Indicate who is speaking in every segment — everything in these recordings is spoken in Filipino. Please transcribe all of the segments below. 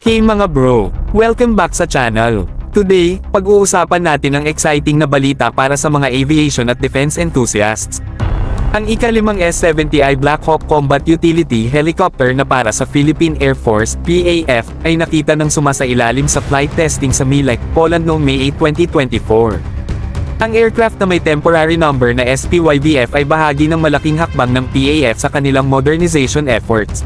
Speaker 1: Hey mga bro! Welcome back sa channel. Today, pag-uusapan natin ang exciting na balita para sa mga aviation at defense enthusiasts. Ang ika-5 S-70i Black Hawk Combat Utility Helicopter na para sa Philippine Air Force, PAF, ay nakita ng sumasailalim sa flight testing sa Mielec, Poland noong May 8, 2024. Ang aircraft na may temporary number na SPYVF ay bahagi ng malaking hakbang ng PAF sa kanilang modernization efforts.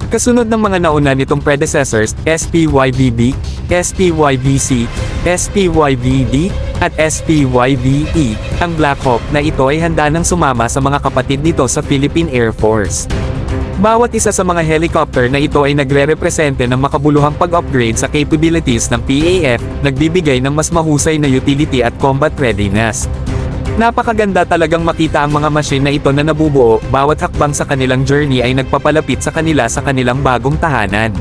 Speaker 1: Kasunod ng mga nauna nitong predecessors, SPYVB, SPYVC, SPYVD, at SPYVE, ang Black Hawk na ito ay handa nang sumama sa mga kapatid nito sa Philippine Air Force. Bawat isa sa mga helicopter na ito ay nagre-represente ng makabuluhang pag-upgrade sa capabilities ng PAF, nagbibigay ng mas mahusay na utility at combat readiness. Napakaganda talagang makita ang mga machine na ito na nabubuo, bawat hakbang sa kanilang journey ay nagpapalapit sa kanilang bagong tahanan.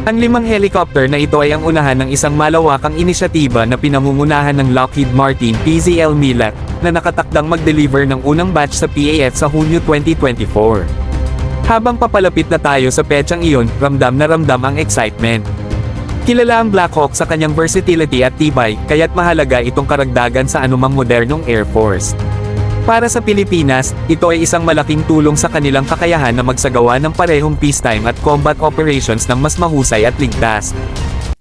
Speaker 1: Ang 5 helicopter na ito ay ang unahan ng isang malawakang inisyatiba na pinangungunahan ng Lockheed Martin PZL Mielec, na nakatakdang mag-deliver ng unang batch sa PAF sa Hunyo 2024. Habang papalapit na tayo sa petsang iyon, ramdam na ramdam ang excitement. Kilala ang Black Hawk sa kanyang versatility at tibay, kaya't mahalaga itong karagdagan sa anumang modernong Air Force. Para sa Pilipinas, ito ay isang malaking tulong sa kanilang kakayahan na magsagawa ng parehong peacetime at combat operations ng mas mahusay at ligtas.